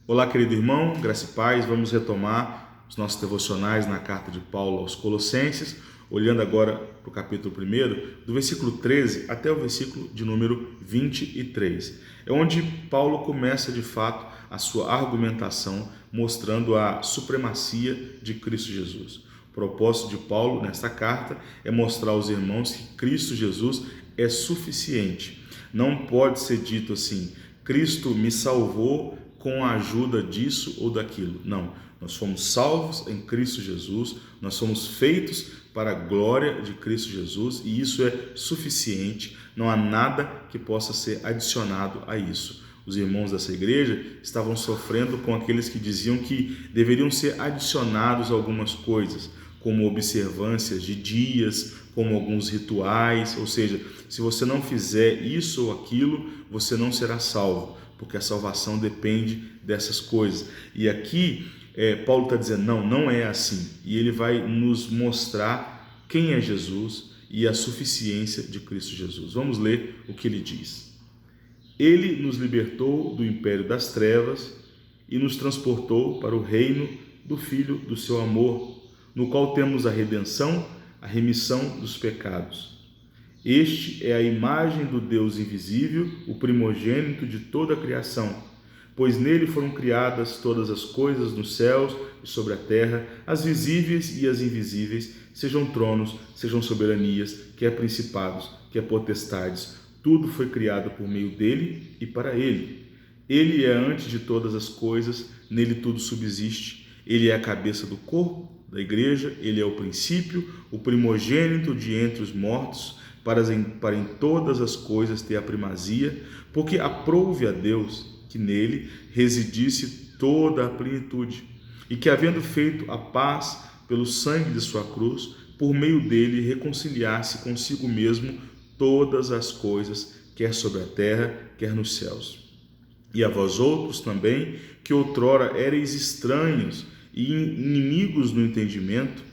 Olá, querido irmão, graça e paz. Vamos retomar os nossos devocionais na carta de Paulo aos Colossenses, olhando agora para o capítulo 1, do versículo 13 até o versículo de número 23. É onde Paulo começa de fato a sua argumentação, mostrando a supremacia de Cristo Jesus. O propósito de Paulo nesta carta é mostrar aos irmãos que Cristo Jesus é suficiente. Não pode ser dito assim: Cristo me salvou com a ajuda disso ou daquilo. Não, nós fomos salvos em Cristo Jesus, nós somos feitos para a glória de Cristo Jesus e isso é suficiente, não há nada que possa ser adicionado a isso. Os irmãos dessa igreja estavam sofrendo com aqueles que diziam que deveriam ser adicionados algumas coisas, como observâncias de dias, como alguns rituais, ou seja, se você não fizer isso ou aquilo, você não será salvo, porque a salvação depende dessas coisas. E aqui Paulo está dizendo, não é assim. E ele vai nos mostrar quem é Jesus e a suficiência de Cristo Jesus. Vamos ler o que ele diz. Ele nos libertou do império das trevas e nos transportou para o reino do Filho do seu amor, no qual temos a redenção, a remissão dos pecados. Este é a imagem do Deus invisível, o primogênito de toda a criação, pois nele foram criadas todas as coisas nos céus e sobre a terra, as visíveis e as invisíveis, sejam tronos, sejam soberanias, quer principados, quer potestades, tudo foi criado por meio dele e para ele. Ele é antes de todas as coisas, nele tudo subsiste, ele é a cabeça do corpo, da igreja, ele é o princípio, o primogênito de entre os mortos, para em todas as coisas ter a primazia, porque aprouve a Deus que nele residisse toda a plenitude, e que, havendo feito a paz pelo sangue de sua cruz, por meio dele reconciliasse consigo mesmo todas as coisas, quer sobre a terra, quer nos céus. E a vós outros também, que outrora éreis estranhos e inimigos no entendimento,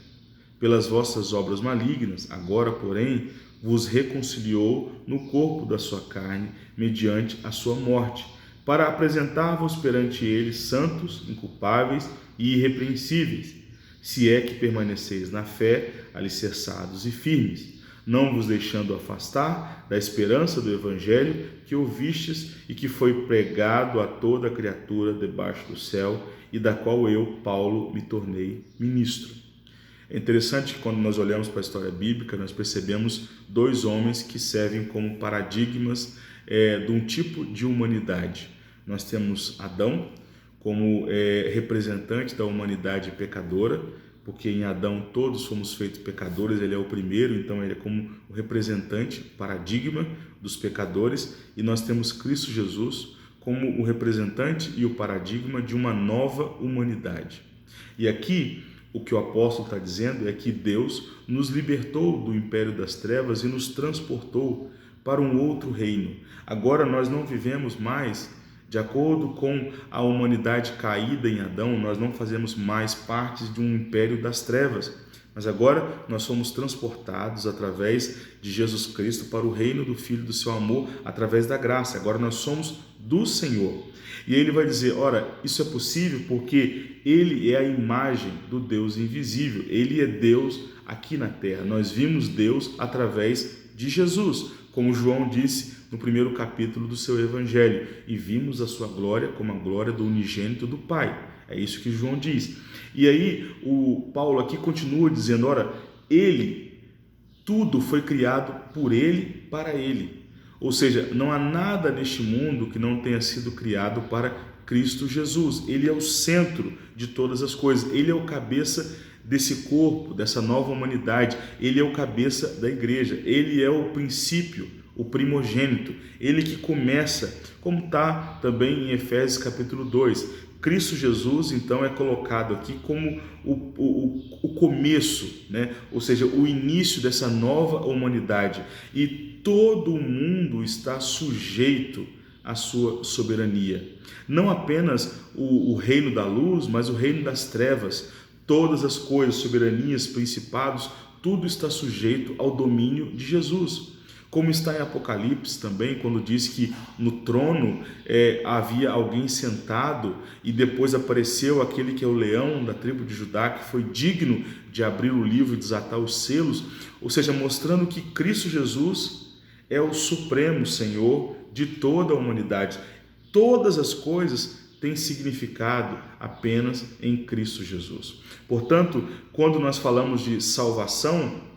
pelas vossas obras malignas, agora, porém, vos reconciliou no corpo da sua carne, mediante a sua morte, para apresentar-vos perante ele santos, inculpáveis e irrepreensíveis, se é que permaneceis na fé, alicerçados e firmes, não vos deixando afastar da esperança do evangelho que ouvistes e que foi pregado a toda criatura debaixo do céu, e da qual eu, Paulo, me tornei ministro. É interessante que quando nós olhamos para a história bíblica, nós percebemos dois homens que servem como paradigmas de um tipo de humanidade. Nós temos Adão como representante da humanidade pecadora, porque em Adão todos fomos feitos pecadores, ele é o primeiro, então ele é como o representante, paradigma dos pecadores, e nós temos Cristo Jesus como o representante e o paradigma de uma nova humanidade. E aqui o que o apóstolo está dizendo é que Deus nos libertou do império das trevas e nos transportou para um outro reino. Agora nós não vivemos mais de acordo com a humanidade caída em Adão, nós não fazemos mais parte de um império das trevas, mas agora nós somos transportados através de Jesus Cristo para o reino do Filho do seu amor, através da graça. Agora nós somos do Senhor. E ele vai dizer, ora, isso é possível porque ele é a imagem do Deus invisível, ele é Deus aqui na terra. Nós vimos Deus através de Jesus, como João disse no primeiro capítulo do seu evangelho, e vimos a sua glória como a glória do unigênito do Pai. É isso que João diz. E aí o Paulo aqui continua dizendo, ora, ele, tudo foi criado por ele, para ele. Ou seja, não há nada neste mundo que não tenha sido criado para Cristo Jesus. Ele é o centro de todas as coisas. Ele é o cabeça desse corpo, dessa nova humanidade. Ele é o cabeça da igreja. Ele é o princípio, o primogênito. Ele que começa, como está também em Efésios capítulo 2. Cristo Jesus, então, é colocado aqui como o começo, né? Ou seja, o início dessa nova humanidade. E todo mundo está sujeito à sua soberania. Não apenas o reino da luz, mas o reino das trevas. Todas as coisas, soberanias, principados, tudo está sujeito ao domínio de Jesus. Como está em Apocalipse também, quando diz que no trono havia alguém sentado e depois apareceu aquele que é o leão da tribo de Judá, que foi digno de abrir o livro e desatar os selos, ou seja, mostrando que Cristo Jesus é o supremo Senhor de toda a humanidade. Todas as coisas têm significado apenas em Cristo Jesus. Portanto, quando nós falamos de salvação,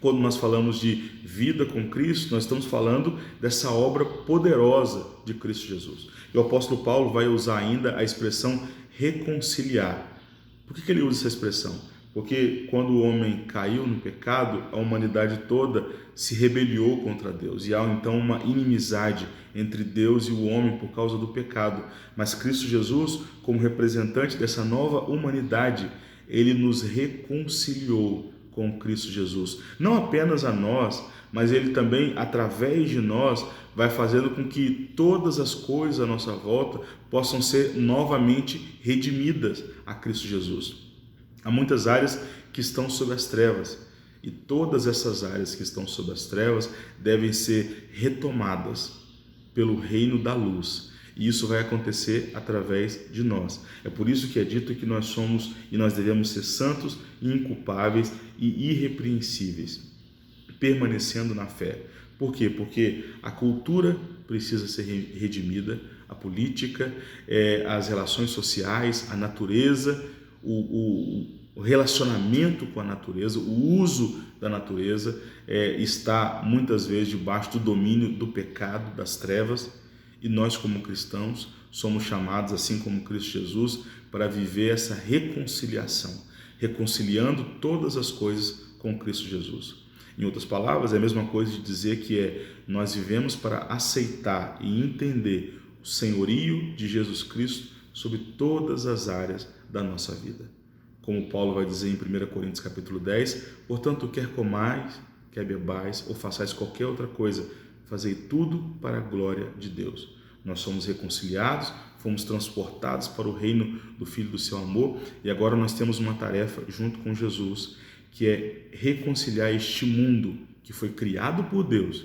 quando nós falamos de vida com Cristo, nós estamos falando dessa obra poderosa de Cristo Jesus. E o apóstolo Paulo vai usar ainda a expressão reconciliar. Por que ele usa essa expressão? Porque quando o homem caiu no pecado, a humanidade toda se rebeliou contra Deus. E há então uma inimizade entre Deus e o homem por causa do pecado. Mas Cristo Jesus, como representante dessa nova humanidade, ele nos reconciliou com Cristo Jesus. Não apenas a nós, mas ele também, através de nós, vai fazendo com que todas as coisas à nossa volta possam ser novamente redimidas a Cristo Jesus. Há muitas áreas que estão sob as trevas e todas essas áreas que estão sob as trevas devem ser retomadas pelo reino da luz. E isso vai acontecer através de nós. É por isso que é dito que nós somos e nós devemos ser santos, inculpáveis e irrepreensíveis, permanecendo na fé. Por quê? Porque a cultura precisa ser redimida, a política, as relações sociais, a natureza, o relacionamento com a natureza, o uso da natureza está muitas vezes debaixo do domínio do pecado, das trevas, e nós como cristãos somos chamados, assim como Cristo Jesus, para viver essa reconciliação, reconciliando todas as coisas com Cristo Jesus. Em outras palavras, é a mesma coisa de dizer que nós vivemos para aceitar e entender o senhorio de Jesus Cristo sobre todas as áreas da nossa vida. Como Paulo vai dizer em 1 Coríntios capítulo 10, portanto, quer comais, quer bebais ou façais qualquer outra coisa, fazei tudo para a glória de Deus. Nós somos reconciliados, fomos transportados para o reino do Filho do seu amor e agora nós temos uma tarefa junto com Jesus, que é reconciliar este mundo que foi criado por Deus,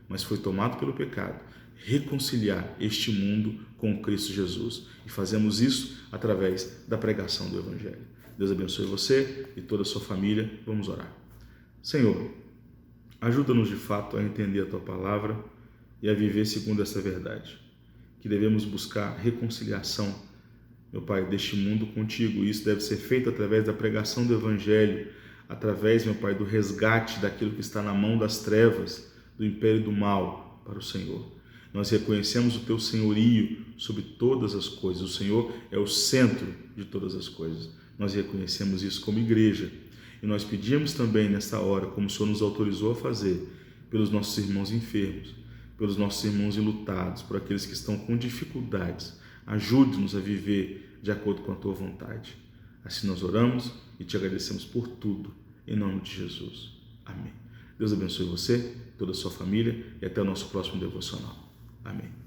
mas foi tomado pelo pecado, reconciliar este mundo com Cristo Jesus. E fazemos isso através da pregação do Evangelho. Deus abençoe você e toda a sua família. Vamos orar. Senhor, ajuda-nos de fato a entender a Tua Palavra e a viver segundo essa verdade, que devemos buscar reconciliação, meu Pai, deste mundo contigo. E isso deve ser feito através da pregação do Evangelho, através, meu Pai, do resgate daquilo que está na mão das trevas, do império do mal para o Senhor. Nós reconhecemos o Teu senhorio sobre todas as coisas. O Senhor é o centro de todas as coisas. Nós reconhecemos isso como igreja. E nós pedimos também nesta hora, como o Senhor nos autorizou a fazer, pelos nossos irmãos enfermos, pelos nossos irmãos enlutados, por aqueles que estão com dificuldades. Ajude-nos a viver de acordo com a Tua vontade. Assim nós oramos e Te agradecemos por tudo, em nome de Jesus. Amém. Deus abençoe você, toda a sua família e até o nosso próximo devocional. Amém.